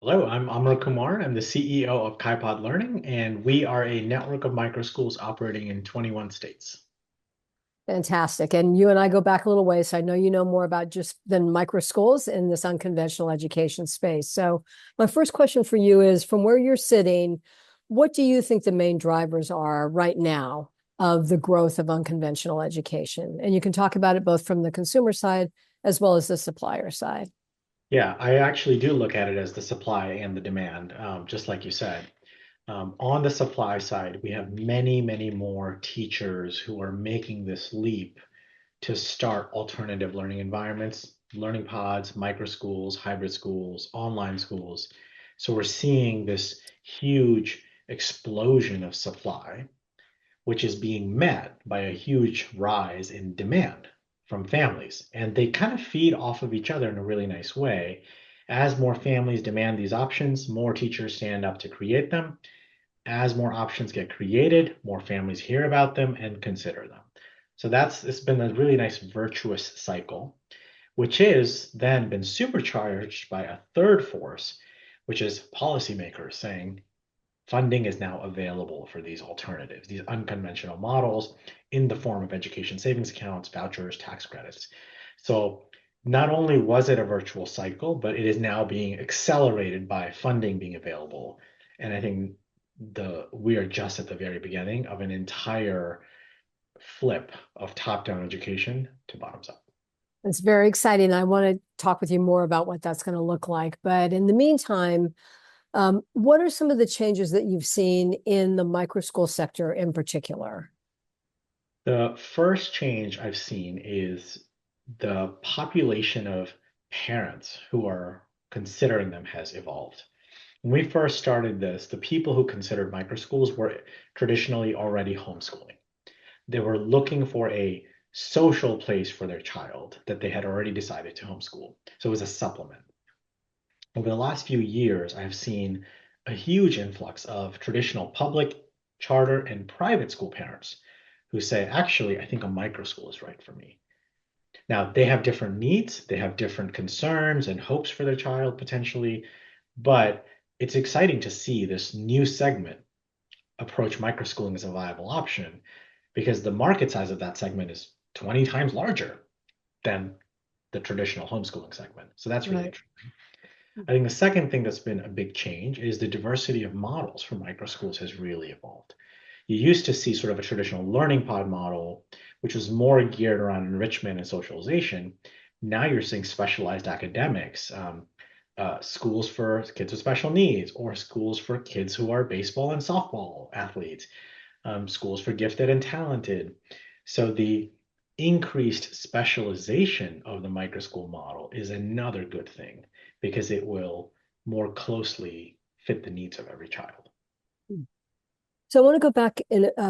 Hello, I'm Amar Kumar. I'm the CEO of KaiPod Learning, and we are a network of microschools operating in 21 states. Fantastic. And you and I go back a little way, so I know you know more about just than micro schools in this unconventional education space. So my first question for you is, from where you're sitting, what do you think the main drivers are right now of the growth of unconventional education? And you can talk about it both from the consumer side as well as the supplier side. Yeah, I actually do look at it as the supply and the demand, just like you said. On the supply side, we have many, many more teachers who are making this leap to start alternative learning environments, learning pods, micro schools, hybrid schools, online schools. So we're seeing this huge explosion of supply, which is being met by a huge rise in demand from families. And they kind of feed off of each other in a really nice way. As more families demand these options, more teachers stand up to create them. As more options get created, more families hear about them and consider them. So it's been a really nice virtuous cycle, which is then been supercharged by a third force, which is policymakers saying, funding is now available for these alternatives, these unconventional models in the form of education savings accounts, vouchers, tax credits. So not only was it a virtual cycle, but it is now being accelerated by funding being available. And I think the we are just at the very beginning of an entire flip of top-down education to bottoms up. It's very exciting. I want to talk with you more about what that's going to look like. But in the meantime, what are some of the changes that you've seen in the micro school sector in particular? The first change I've seen is the population of parents who are considering them has evolved. When we first started this, the people who considered microschools were traditionally already homeschooling. They were looking for a social place for their child that they had already decided to homeschool. So it was a supplement. Over the last few years, I've seen a huge influx of traditional public, charter, and private school parents who say, actually, I think a micro school is right for me. Now, they have different needs, they have different concerns and hopes for their child potentially, but it's exciting to see this new segment approach microschooling as a viable option because the market size of that segment is 20 times larger than the traditional homeschooling segment. So that's really Right. interesting. I think the second thing that's been a big change is the diversity of models for microschools has really evolved. You used to see sort of a traditional learning pod model, which was more geared around enrichment and socialization. Now you're seeing specialized academics, schools for kids with special needs, or schools for kids who are baseball and softball athletes, schools for gifted and talented. So the increased specialization of the microschool model is another good thing because it will more closely fit the needs of every child. So I want to go back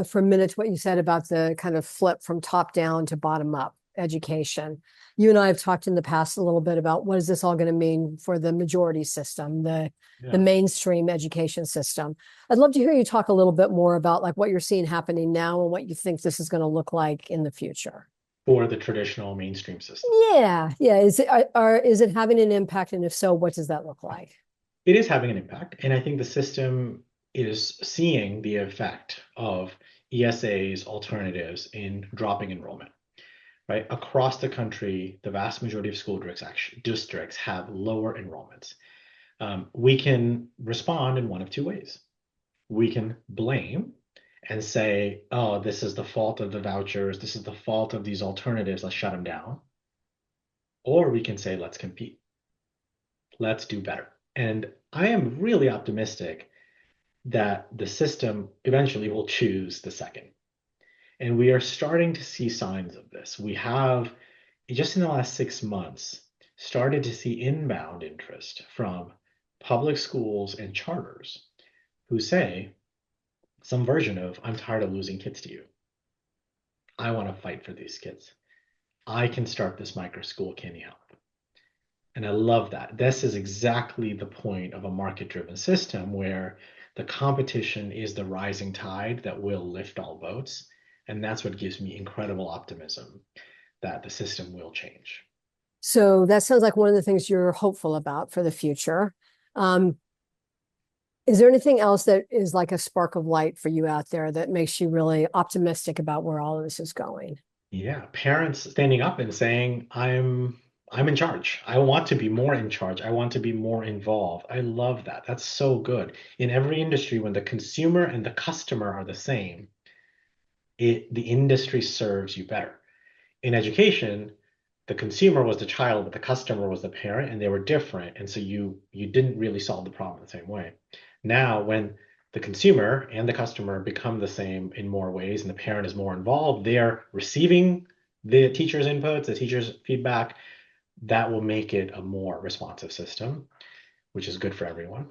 for a minute to what you said about the kind of flip from top down to bottom up education. You and I have talked in the past a little bit about what is this all going to mean for the majority system, the Yeah. mainstream education system. I'd love to hear you talk a little bit more about like what you're seeing happening now and what you think this is going to look like in the future. For the traditional mainstream system. Yeah, yeah. Is it having an impact, and if so, what does that look like? It is having an impact, and I think the system is seeing the effect of ESA's alternatives in dropping enrollment. Right? Across the country, the vast majority of districts have lower enrollments. We can respond in one of two ways. We can blame and say, oh, this is the fault of the vouchers. This is the fault of these alternatives. Let's shut them down. Or we can say, let's compete. Let's do better. And I am really optimistic that the system eventually will choose the second. And we are starting to see signs of this. We have, just in the last 6 months, started to see inbound interest from public schools and charters who say some version of, I'm tired of losing kids to you. I want to fight for these kids. I can start this micro school. Can you help? And I love that. This is exactly the point of a market-driven system where the competition is the rising tide that will lift all boats. And that's what gives me incredible optimism that the system will change. So that sounds like one of the things you're hopeful about for the future. Um, is there anything else that is like a spark of light for you out there that makes you really optimistic about where all of this is going? Yeah, parents standing up and saying, I'm in charge. I want to be more in charge. I want to be more involved. I love that. That's so good. In every industry, when the consumer and the customer are the same, the industry serves you better. In education, the consumer was the child, but the customer was the parent, and they were different. And so you didn't really solve the problem the same way. Now, when the consumer and the customer become the same in more ways, and the parent is more involved, they are receiving the teacher's inputs, the teacher's feedback. That will make it a more responsive system, which is good for everyone.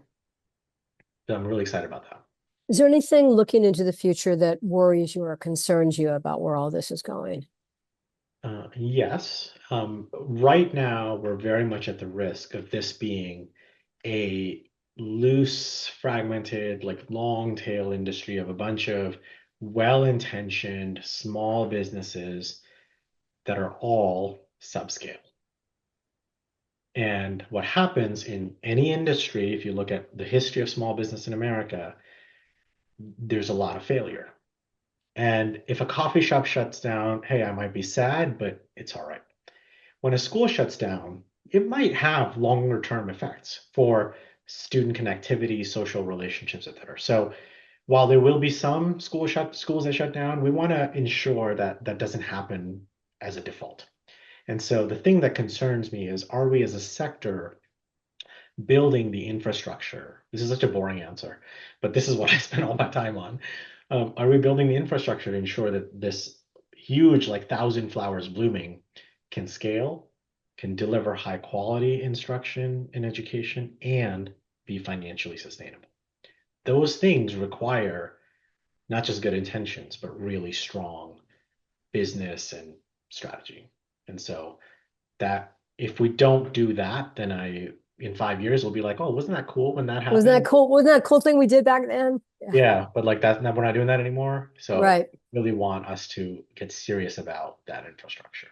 So I'm really excited about that. Is there anything looking into the future that worries you or concerns you about where all this is going? Yes. Right now, we're very much at the risk of this being a loose, fragmented, like long tail industry of a bunch of well-intentioned small businesses that are all subscale. And what happens in any industry, if you look at the history of small business in America, there's a lot of failure. And if a coffee shop shuts down, hey, I might be sad, but it's all right. When a school shuts down, it might have longer term effects for student connectivity, social relationships, et cetera. So while there will be some schools that shut down, we want to ensure that that doesn't happen as a default. And so the thing that concerns me is, are we as a sector building the infrastructure? This is such a boring answer, but this is what I spend all my time on. Are we building the infrastructure to ensure that this huge, like thousand flowers blooming, can scale, can deliver high quality instruction and education, and be financially sustainable? Those things require not just good intentions, but really strong business and strategy. And so that if we don't do that, then in 5 years we'll be like, oh, wasn't that cool when that Wasn't that happened? cool? Wasn't that a cool thing we did back then? Yeah. Yeah, but like that's not we're not doing that anymore. So Right. really want us to get serious about that infrastructure.